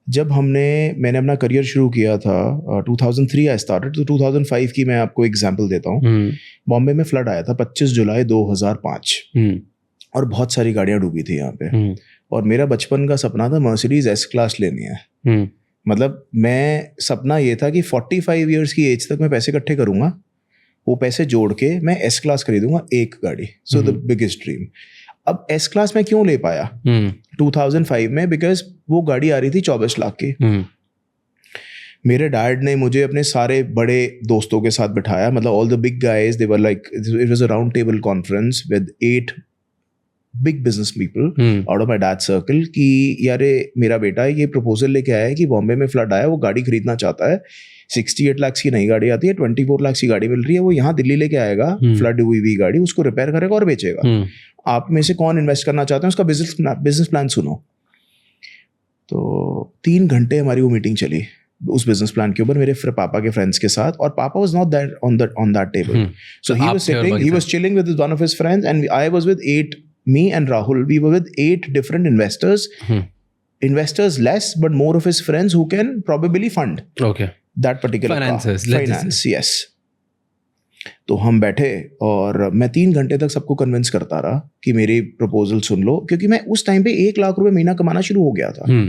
जब मैंने अपना करियर शुरू किया था 2003 आई स्टार्टेड, तो 2005 की मैं आपको एग्जांपल देता हूँ। बॉम्बे में फ्लड आया था 25 जुलाई 2005 और बहुत सारी गाड़ियाँ डूबी थी यहाँ पे। और मेरा बचपन का सपना था मर्सिडीज एस क्लास लेनी है। मतलब मैं सपना ये था कि 45 इयर्स की एज तक मैं पैसे इकट्ठे करूँगा, वो पैसे जोड़ के मैं एस क्लास खरीदूंगा एक गाड़ी। So the biggest dream. अब एस क्लास में क्यों ले पाया 2005 में? बिकॉज वो गाड़ी आ रही थी 24 लाख की। मेरे डैड ने मुझे अपने सारे बड़े दोस्तों के साथ बिठाया, मतलब all the big guys, they were like, it was a round table conference with 8 big business people out of my dad circle कि यार मेरा बेटा ये प्रपोजल लेके आया है कि बॉम्बे में फ्लड आया, वो गाड़ी खरीदना चाहता है, 68 लाख की नई गाड़ी आती है, 24 लाख की गाड़ी मिल रही है, वो यहाँ दिल्ली लेके आएगा फ्लड हुई हुई गाड़ी, उसको रिपेयर करेगा और बेचेगा। आप में से कौन इन्वेस्ट करना चाहते हैं? उसका बिजनेस प्लान सुनो। तो 3 घंटे हमारी वो मीटिंग चली उस बिजनेस प्लान के ऊपर, मेरे पापा के फ्रेंड्स के साथ, और papa was not there on that table. So he was sitting, he was chilling with one of his friends and I was with 8, me and Rahul, we were with 8 different investors. Investors less, but more of his friends who can probably fund that particular finance. Yes. तो हम बैठे और मैं 3 घंटे तक सबको convince करता रहा कि मेरी प्रपोजल सुन लो, क्योंकि मैं उस टाइम पे 1 लाख रुपए महीना कमाना शुरू हो गया था।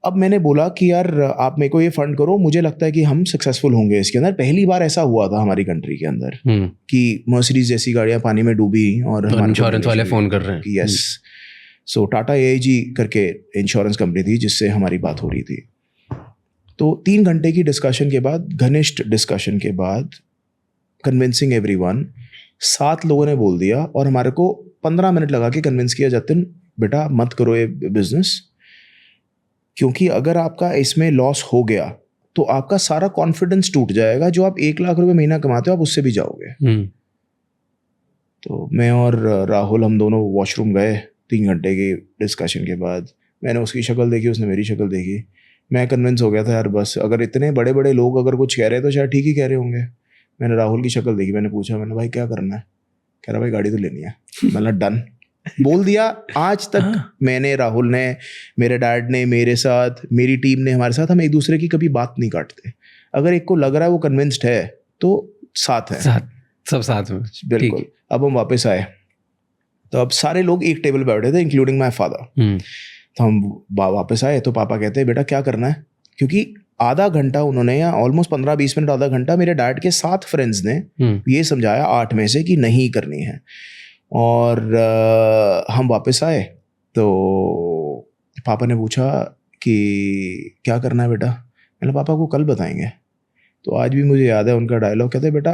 अब मैंने बोला कि यार आप मेरे को ये फंड करो, मुझे लगता है कि हम सक्सेसफुल होंगे इसके अंदर। पहली बार ऐसा हुआ था हमारी कंट्री के अंदर कि मर्सिडीज जैसी गाड़ियां पानी में डूबी और इंश्योरेंस वाले फोन कर रहे हैं। यस। सो टाटा AIG करके इंश्योरेंस कंपनी थी जिससे हमारी बात हो रही थी। तो 3 घंटे की डिस्कशन के बाद, घनिष्ठ डिस्कशन के बाद, कन्विंसिंग एवरीवन, 7 लोगों ने बोल दिया और हमारे को 15 मिनट लगा के कन्विंस किया, जतिन बेटा मत करो ये बिजनेस, क्योंकि अगर आपका इसमें लॉस हो गया तो आपका सारा कॉन्फिडेंस टूट जाएगा। जो आप 1 लाख रुपए महीना कमाते हो आप उससे भी जाओगे। तो मैं और राहुल हम दोनों वॉशरूम गए 3 घंटे की डिस्कशन के बाद। मैंने उसकी शक्ल देखी, उसने मेरी शक्ल देखी। मैं कन्विंस हो गया था यार बस, अगर इतने बड़े बड़े लोग अगर कुछ कह रहे हैं तो शायद ठीक ही कह रहे होंगे। मैंने राहुल की शक्ल देखी, मैंने पूछा, मैंने भाई क्या करना है? कह रहा भाई गाड़ी तो लेनी है। मैंने डन बोल दिया। आज तक मैंने, राहुल ने, मेरे डैड ने, मेरे साथ, मेरी टीम ने, हमारे साथ, हम एक दूसरे की कभी बात नहीं काटते। अगर एक को लग रहा है वो कन्विंस्ड है तो साथ है, सब साथ में। बिल्कुल। अब हम वापस आए तो अब सारे लोग एक टेबल पे बैठे थे इंक्लूडिंग माय फादर। तो हम वापस आए तो पापा कहते हैं बेटा क्या करना है, क्योंकि आधा घंटा उन्होंने, या ऑलमोस्ट 15-20 मिनट, आधा घंटा मेरे डैड के 7 फ्रेंड्स ने ये समझाया 8 में से कि नहीं करनी है। और हम वापस आए तो पापा ने पूछा कि क्या करना है बेटा? मैंने पापा को कल बताएंगे। तो आज भी मुझे याद है उनका डायलॉग, कहते बेटा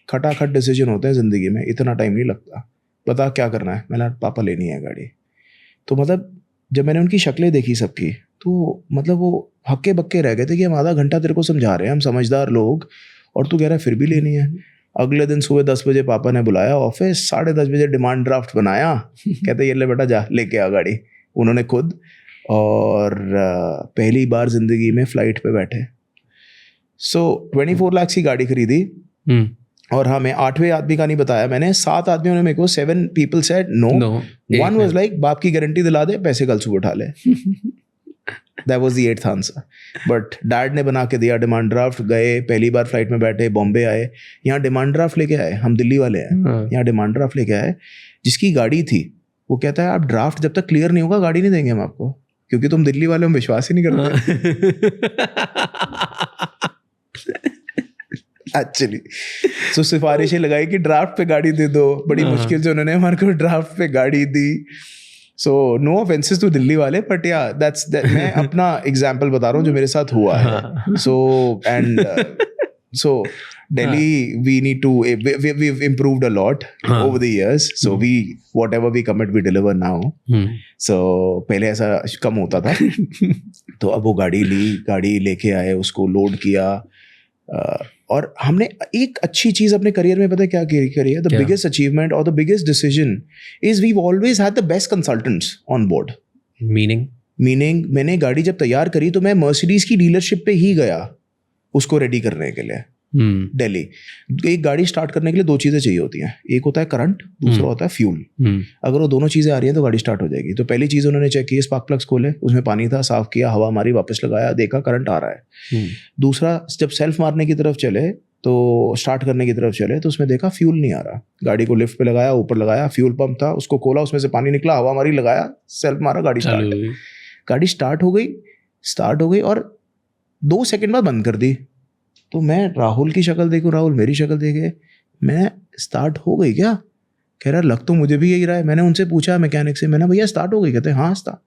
खटाखट डिसीजन होते हैं ज़िंदगी में, इतना टाइम नहीं लगता, बता क्या करना है? मैंने पापा लेनी है गाड़ी। तो मतलब जब मैंने उनकी शक्लें देखी सबकी, तो मतलब वो हक्के बक्के रह गए थे कि हम आधा घंटा तेरे को समझा रहे हैं, हम समझदार लोग, और तू कह रहा है फिर भी लेनी है। अगले दिन सुबह 10 बजे पापा ने बुलाया ऑफिस, 10:30 बजे डिमांड ड्राफ्ट बनाया। कहते ये ले बेटा जा लेके आ गाड़ी, उन्होंने खुद। और पहली बार जिंदगी में फ्लाइट पे बैठे। सो 24 लाख की गाड़ी खरीदी। और हाँ, मैं 8वें आदमी का नहीं बताया मैंने, 7 आदमियों ने मेरे को, 7 people said no. One was like बाप की गारंटी दिला दे, पैसे कल सुबह उठा ले। That was the 8th answer. But dad ने बना के दिया डिमांड ड्राफ्ट। गए, पहली बार फ्लाइट में बैठे, बॉम्बे आए, यहाँ डिमांड ड्राफ्ट लेके आए। हम दिल्ली वाले हैं, यहाँ डिमांड ड्राफ्ट लेके आए। जिसकी गाड़ी थी वो कहता है आप ड्राफ्ट जब तक क्लियर नहीं होगा गाड़ी नहीं देंगे हम आपको, क्योंकि तुम दिल्ली वाले, हम विश्वास ही नहीं करते। एक्चुअली सो सिफारिशें लगाई कि ड्राफ्ट पे गाड़ी दे दो। बड़ी मुश्किल से उन्होंने हमारे को ड्राफ्ट पे गाड़ी दी। So no offences to Delhi वाले, बट या दैट्स मैं अपना एग्जांपल बता रहा हूँ जो मेरे साथ हुआ है। So and so Delhi, we need to, we've improved a lot over the years. So whatever we commit, we deliver now. So पहले ऐसा कम होता था। तो अब वो गाड़ी लेके आए, उसको लोड किया। और हमने एक अच्छी चीज अपने करियर में पता है क्या करी है? द बिगेस्ट अचीवमेंट और the biggest decision is we always had the best consultants on board. Meaning मैंने गाड़ी जब तैयार करी तो मैं मर्सिडीज की डीलरशिप पे ही गया उसको रेडी करने के लिए। दिल्ली। एक गाड़ी स्टार्ट करने के लिए दो चीज़ें चाहिए होती हैं, एक होता है करंट, दूसरा होता है फ्यूल। अगर वो दोनों चीज़ें आ रही हैं तो गाड़ी स्टार्ट हो जाएगी। तो पहली चीज़ उन्होंने चेक की, स्पार्क प्लग्स खोले, उसमें पानी था, साफ किया, हवा मारी, वापस लगाया, देखा करंट आ रहा है। दूसरा, जब सेल्फ मारने की तरफ चले तो स्टार्ट करने की तरफ चले तो उसमें देखा फ्यूल नहीं आ रहा। गाड़ी को लिफ्ट पे लगाया, ऊपर लगाया, फ्यूल पंप था, उसको खोला, उसमें से पानी निकला, हवा मारी, लगाया, सेल्फ मारा, गाड़ी स्टार्ट हो गई और 2 सेकंड बाद बंद कर दी। तो मैं राहुल की शक्ल देखूं, राहुल मेरी शक्ल देखे, मैं स्टार्ट हो गई क्या? कह रहा लग तो मुझे भी यही रहा है। मैंने उनसे पूछा मैकेनिक से, मैंने भैया स्टार्ट हो गई? कहते हाँ स्टार्ट।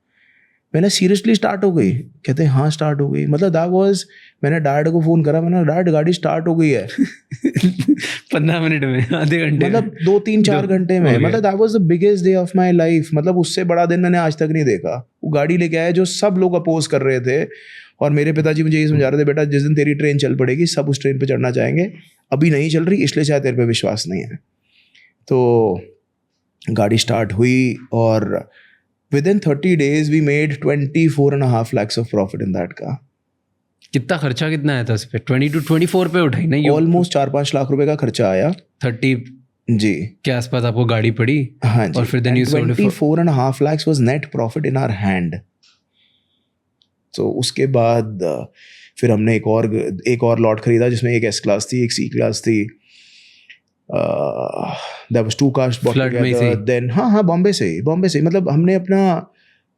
मैंने सीरियसली स्टार्ट हो गई? कहते हाँ स्टार्ट हो गई। मतलब दैट वाज, मैंने डैड को फ़ोन करा, मैंने डैड गाड़ी स्टार्ट हो गई है 15 मिनट में, आधे घंटे, मतलब 2-3-4 घंटे में। मतलब that was the biggest day of my life. मतलब उससे बड़ा दिन मैंने आज तक नहीं देखा। वो गाड़ी लेके आया जो सब लोग अपोज कर रहे थे, और मेरे पिताजी मुझे यही समझा रहे थे, बेटा जिस दिन तेरी ट्रेन चल पड़ेगी सब उस ट्रेन पे चढ़ना चाहेंगे, अभी नहीं चल रही इसलिए शायद तेरे पे विश्वास नहीं है। तो गाड़ी स्टार्ट हुई और within 30 days we made 24.5 lakhs of profit in that car. कितना खर्चा कितना आया था इस पे? 20 to 24 पे उठाई ना? ऑलमोस्ट 4-5 लाख रुपए का खर्चा आया। 30 जी के आसपास आपको गाड़ी पड़ी। हाँ जी। और फिर then you sold 24.5 lakhs was net profit in our hand. तो उसके बाद फिर हमने एक और लॉट खरीदा जिसमें एक एस क्लास थी, एक सी क्लास थी। There was 2 cars bought together. Then हाँ बॉम्बे से ही। मतलब हमने अपना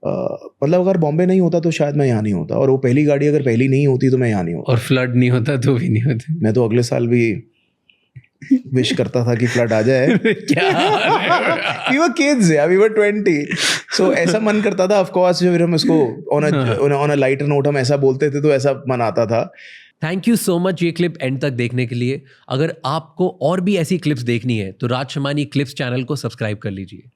मतलब अगर बॉम्बे नहीं होता तो शायद मैं यहाँ नहीं होता, और वो पहली गाड़ी अगर पहली नहीं होती तो मैं यहाँ नहीं होता, और फ्लड नहीं होता तो भी नहीं होता। मैं तो अगले साल भी विश करता था कि फ्लड आ जाए। क्या We were kids, yeah, we were 20. So ऐसा मन करता था, of course, फिर हम इसको on a lighter note हम ऐसा बोलते थे तो ऐसा मन आता था। थैंक यू सो मच ये क्लिप एंड तक देखने के लिए। अगर आपको और भी ऐसी क्लिप्स देखनी है तो राज शमानी क्लिप्स चैनल को सब्सक्राइब कर लीजिए।